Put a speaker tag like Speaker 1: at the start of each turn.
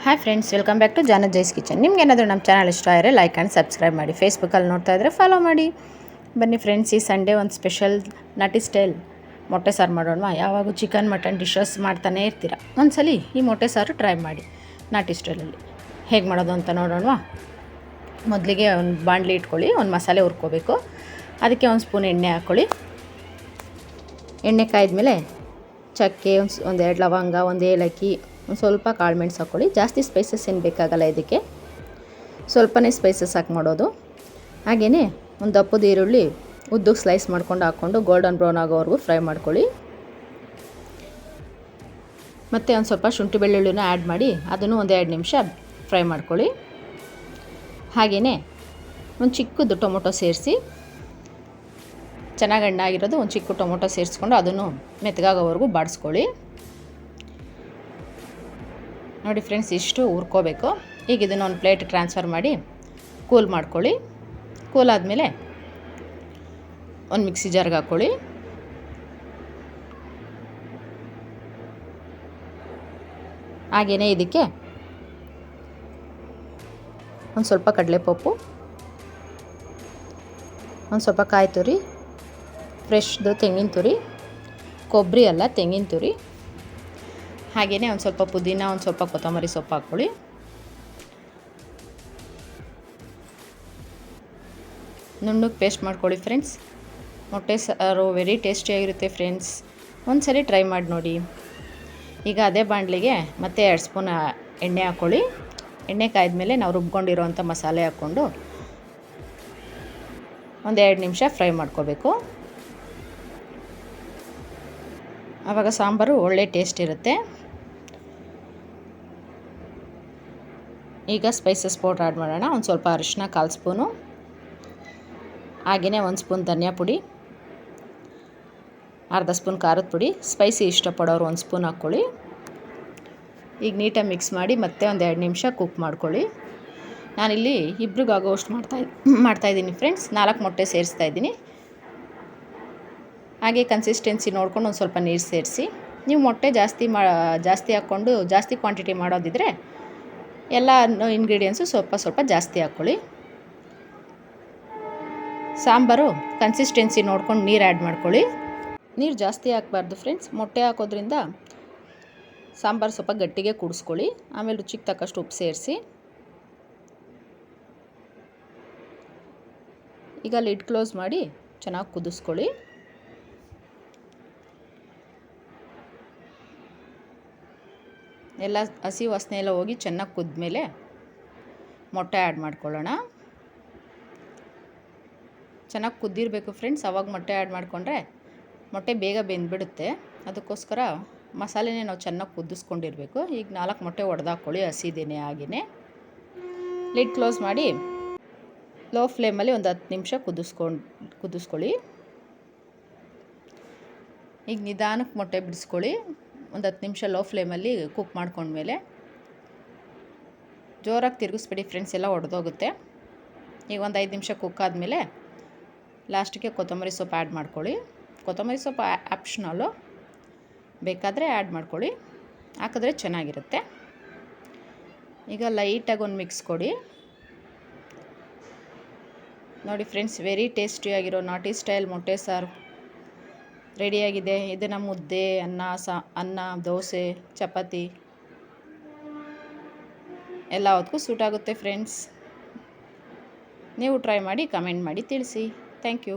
Speaker 1: Hi friends, welcome back to Jannat ಜೈಸ್ kitchen. ನಿಮ್ಗೇನಾದರೂ ನಮ್ಮ ಚಾನಲ್ ಇಷ್ಟ ಆದರೆ ಲೈಕ್ ಆ್ಯಂಡ್ ಸಬ್ಸ್ಕ್ರೈಬ್ ಮಾಡಿ. ಫೇಸ್ಬುಕ್ಕಲ್ಲಿ ನೋಡ್ತಾ ಇದ್ದರೆ ಫಾಲೋ ಮಾಡಿ. ಬನ್ನಿ ಫ್ರೆಂಡ್ಸ್, ಈ ಸಂಡೇ ಒಂದು ಸ್ಪೆಷಲ್ ನಾಟಿ ಸ್ಟೈಲ್ ಮೊಟ್ಟೆ ಸಾರು ಮಾಡೋಣ. ಯಾವಾಗೂ ಚಿಕನ್ ಮಟನ್ ಡಿಶಸ್ ಮಾಡ್ತಾನೇ ಇರ್ತೀರ, ಒಂದ್ಸಲಿ ಈ ಮೊಟ್ಟೆ ಸಾರು ಟ್ರೈ ಮಾಡಿ ನಾಟಿ ಸ್ಟೈಲಲ್ಲಿ. ಹೇಗೆ ಮಾಡೋದು ಅಂತ ನೋಡೋಣ. ಮೊದಲಿಗೆ ಒಂದು ಬಾಣಲಿ ಇಟ್ಕೊಳ್ಳಿ, ಒಂದು ಮಸಾಲೆ ಹುರ್ಕೋಬೇಕು. ಅದಕ್ಕೆ ಒಂದು ಸ್ಪೂನ್ ಎಣ್ಣೆ ಹಾಕ್ಕೊಳ್ಳಿ. ಎಣ್ಣೆ ಕಾಯ್ದ್ಮೇಲೆ ಚಕ್ಕೆ, ಒಂದೆರಡು ಲವಂಗ, ಒಂದು ಏಲಕ್ಕಿ, ಒಂದು ಸ್ವಲ್ಪ ಕಾಳು ಮೆಣಸು ಹಾಕ್ಕೊಳ್ಳಿ. ಜಾಸ್ತಿ ಸ್ಪೈಸಸ್ ಏನು ಬೇಕಾಗಲ್ಲ ಇದಕ್ಕೆ, ಸ್ವಲ್ಪನೇ ಸ್ಪೈಸಸ್ ಹಾಕಿ ಮಾಡೋದು. ಹಾಗೆಯೇ ಒಂದು ದಪ್ಪದ ಈರುಳ್ಳಿ ಉದ್ದಕ್ಕೆ ಸ್ಲೈಸ್ ಮಾಡ್ಕೊಂಡು ಹಾಕ್ಕೊಂಡು ಗೋಲ್ಡನ್ ಬ್ರೌನ್ ಆಗೋವರೆಗೂ ಫ್ರೈ ಮಾಡ್ಕೊಳ್ಳಿ. ಮತ್ತು ಒಂದು ಸ್ವಲ್ಪ ಶುಂಠಿ ಬೆಳ್ಳುಳ್ಳಿನ ಆ್ಯಡ್ ಮಾಡಿ ಅದನ್ನು ಒಂದು 2 ನಿಮಿಷ ಫ್ರೈ ಮಾಡ್ಕೊಳ್ಳಿ. ಹಾಗೆಯೇ ಒಂದು ಚಿಕ್ಕದು ಟೊಮೊಟೊ ಸೇರಿಸಿ, ಚೆನ್ನಾಗಿ ಹಣ್ಣಾಗಿರೋದು ಒಂದು ಚಿಕ್ಕ ಟೊಮೊಟೊ ಸೇರಿಸ್ಕೊಂಡು ಅದನ್ನು ಮೆತ್ತಗಾಗೋವರೆಗೂ ಬಾಡಿಸ್ಕೊಳ್ಳಿ. ನೋಡಿ ಫ್ರೆಂಡ್ಸ್, ಇಷ್ಟು ಹುರ್ಕೋಬೇಕು. ಈಗ ಇದನ್ನು ಒಂದು ಪ್ಲೇಟ್ ಟ್ರಾನ್ಸ್ಫರ್ ಮಾಡಿ ಕೂಲ್ ಮಾಡ್ಕೊಳ್ಳಿ. ಕೂಲ್ ಆದಮೇಲೆ ಒಂದು ಮಿಕ್ಸಿ ಜಾರ್ಗೆ ಹಾಕ್ಕೊಳ್ಳಿ. ಹಾಗೆಯೇ ಇದಕ್ಕೆ ಒಂದು ಸ್ವಲ್ಪ ಕಡಲೆಪಪ್ಪು, ಒಂದು ಸ್ವಲ್ಪ ಕಾಯಿ ತುರಿ, ಫ್ರೆಶ್ದು ತೆಂಗಿನ ತುರಿ, ಕೊಬ್ಬರಿ ಅಲ್ಲ ತೆಂಗಿನ ತುರಿ, ಹಾಗೆಯೇ ಒಂದು ಸ್ವಲ್ಪ ಪುದೀನ, ಒಂದು ಸ್ವಲ್ಪ ಕೊತ್ತಂಬರಿ ಸೊಪ್ಪು ಹಾಕ್ಕೊಳ್ಳಿ. ನುಣ್ಣಗೆ ಪೇಸ್ಟ್ ಮಾಡ್ಕೊಳ್ಳಿ ಫ್ರೆಂಡ್ಸ್. ಮೊಟ್ಟೆ ಸಾರು ವೆರಿ ಟೇಸ್ಟಿಯಾಗಿರುತ್ತೆ ಫ್ರೆಂಡ್ಸ್, ಒಂದು ಸರಿ ಟ್ರೈ ಮಾಡಿ ನೋಡಿ. ಈಗ ಅದೇ ಬಾಣಲಿಗೆ ಮತ್ತೆ 2 ಸ್ಪೂನ್ ಎಣ್ಣೆ ಹಾಕ್ಕೊಳ್ಳಿ. ಎಣ್ಣೆ ಕಾಯ್ದ್ಮೇಲೆ ನಾವು ರುಬ್ಕೊಂಡಿರೋವಂಥ ಮಸಾಲೆ ಹಾಕ್ಕೊಂಡು ಒಂದು 2 ನಿಮಿಷ ಫ್ರೈ ಮಾಡ್ಕೋಬೇಕು. ಆವಾಗ ಸಾಂಬಾರು ಒಳ್ಳೆ ಟೇಸ್ಟ್ ಇರುತ್ತೆ. ಈಗ ಸ್ಪೈಸಸ್ ಪೌಡ್ರ್ ಆ್ಯಡ್ ಮಾಡೋಣ. ಒಂದು ಸ್ವಲ್ಪ ಅರಿಶಿನ 1/4 ಸ್ಪೂನು, ಹಾಗೆಯೇ 1 ಸ್ಪೂನ್ ಧನಿಯಾ ಪುಡಿ, ಅರ್ಧ ಸ್ಪೂನ್ ಖಾರದ ಪುಡಿ, ಸ್ಪೈಸಿ ಇಷ್ಟಪಡೋರು 1 ಸ್ಪೂನ್ ಹಾಕ್ಕೊಳ್ಳಿ. ಈಗ ನೀಟಾಗಿ ಮಿಕ್ಸ್ ಮಾಡಿ ಮತ್ತೆ ಒಂದು 2 ನಿಮಿಷ ಕುಕ್ ಮಾಡ್ಕೊಳ್ಳಿ. ನಾನಿಲ್ಲಿ ಇಬ್ರಿಗಾಗೋಷ್ಟು ಮಾಡ್ತಾಯಿದ್ದೀನಿ ಫ್ರೆಂಡ್ಸ್. 4 ಮೊಟ್ಟೆ ಸೇರಿಸ್ತಾಯಿದ್ದೀನಿ. ಹಾಗೆ ಕನ್ಸಿಸ್ಟೆನ್ಸಿ ನೋಡ್ಕೊಂಡು ಒಂದು ಸ್ವಲ್ಪ ನೀರು ಸೇರಿಸಿ. ನೀವು ಮೊಟ್ಟೆ ಜಾಸ್ತಿ ಹಾಕ್ಕೊಂಡು ಜಾಸ್ತಿ ಕ್ವಾಂಟಿಟಿ ಮಾಡೋದಿದ್ರೆ ಎಲ್ಲ ಇಂಗ್ರೀಡಿಯೆಂಟ್ಸು ಸ್ವಲ್ಪ ಜಾಸ್ತಿ ಹಾಕ್ಕೊಳ್ಳಿ. ಸಾಂಬಾರು ಕನ್ಸಿಸ್ಟೆನ್ಸಿ ನೋಡ್ಕೊಂಡು ನೀರು ಆ್ಯಡ್ ಮಾಡ್ಕೊಳ್ಳಿ. ನೀರು ಜಾಸ್ತಿ ಹಾಕಬಾರ್ದು ಫ್ರೆಂಡ್ಸ್. ಮೊಟ್ಟೆ ಹಾಕೋದ್ರಿಂದ ಸಾಂಬಾರು ಸ್ವಲ್ಪ ಗಟ್ಟಿಗೆ ಕೂಡಿಸ್ಕೊಳ್ಳಿ. ಆಮೇಲೆ ರುಚಿಗೆ ತಕ್ಕಷ್ಟು ಉಪ್ಪು ಸೇರಿಸಿ. ಈಗ ಲಿಡ್ ಕ್ಲೋಸ್ ಮಾಡಿ ಚೆನ್ನಾಗಿ ಕುದಿಸ್ಕೊಳ್ಳಿ. ಎಲ್ಲ ಹಸಿ ವಾಸನೆ ಎಲ್ಲ ಹೋಗಿ ಚೆನ್ನಾಗಿ ಕುದ್ಮೇಲೆ ಮೊಟ್ಟೆ ಆ್ಯಡ್ ಮಾಡ್ಕೊಳ್ಳೋಣ. ಚೆನ್ನಾಗಿ ಕುದ್ದಿರಬೇಕು ಫ್ರೆಂಡ್ಸ್, ಅವಾಗ ಮೊಟ್ಟೆ ಆ್ಯಡ್ ಮಾಡಿಕೊಂಡ್ರೆ ಮೊಟ್ಟೆ ಬೇಗ ಬೆಂದುಬಿಡುತ್ತೆ. ಅದಕ್ಕೋಸ್ಕರ ಮಸಾಲೆನೇ ನಾವು ಚೆನ್ನಾಗಿ ಕುದಿಸ್ಕೊಂಡಿರಬೇಕು. ಈಗ 4 ಮೊಟ್ಟೆ ಒಡೆದಾಕ್ಕೊಳ್ಳಿ ಹಸಿದೇನೆ. ಹಾಗೆಯೇ ಲಿಡ್ ಕ್ಲೋಸ್ ಮಾಡಿ ಲೋ ಫ್ಲೇಮಲ್ಲಿ ಒಂದು 10 ನಿಮಿಷ ಕುದಿಸ್ಕೊಳ್ಳಿ. ಈಗ ನಿಧಾನಕ್ಕೆ ಮೊಟ್ಟೆ ಬಿಡಿಸ್ಕೊಳ್ಳಿ. ಒಂದು 10 ನಿಮಿಷ ಲೋ ಫ್ಲೇಮಲ್ಲಿ ಕುಕ್ ಮಾಡ್ಕೊಂಡ್ಮೇಲೆ ಜೋರಾಗಿ ತಿರುಗಿಸ್ಬೇಡಿ ಫ್ರೆಂಡ್ಸ್, ಎಲ್ಲ ಒಡೆದೋಗುತ್ತೆ. ಈಗ ಒಂದು 5 ನಿಮಿಷ ಕುಕ್ ಆದಮೇಲೆ ಲಾಸ್ಟಿಗೆ ಕೊತ್ತಂಬರಿ ಸೊಪ್ಪು ಆ್ಯಡ್ ಮಾಡ್ಕೊಳ್ಳಿ. ಕೊತ್ತಂಬರಿ ಸೊಪ್ಪು ಆಪ್ಷನಲ್ಲು, ಬೇಕಾದರೆ ಆ್ಯಡ್ ಮಾಡ್ಕೊಳ್ಳಿ, ಹಾಕಿದ್ರೆ ಚೆನ್ನಾಗಿರುತ್ತೆ. ಈಗ ಲೈಟಾಗಿ ಒಂದು ಮಿಕ್ಸ್ ಕೊಡಿ. ನೋಡಿ ಫ್ರೆಂಡ್ಸ್, ವೆರಿ ಟೇಸ್ಟಿಯಾಗಿರೋ ನಾಟಿ ಸ್ಟೈಲ್ ಮೊಟ್ಟೆ ಸಾರು ರೆಡಿಯಾಗಿದೆ. ಇದನ್ನು ಮುದ್ದೆ, ಅನ್ನ, ದೋಸೆ, ಚಪಾತಿ ಎಲ್ಲ ಹೊತ್ತಿಗೂ ಸೂಟ್ ಆಗುತ್ತೆ ಫ್ರೆಂಡ್ಸ್. ನೀವು ಟ್ರೈ ಮಾಡಿ ಕಮೆಂಟ್ ಮಾಡಿ ತಿಳಿಸಿ. Thank you.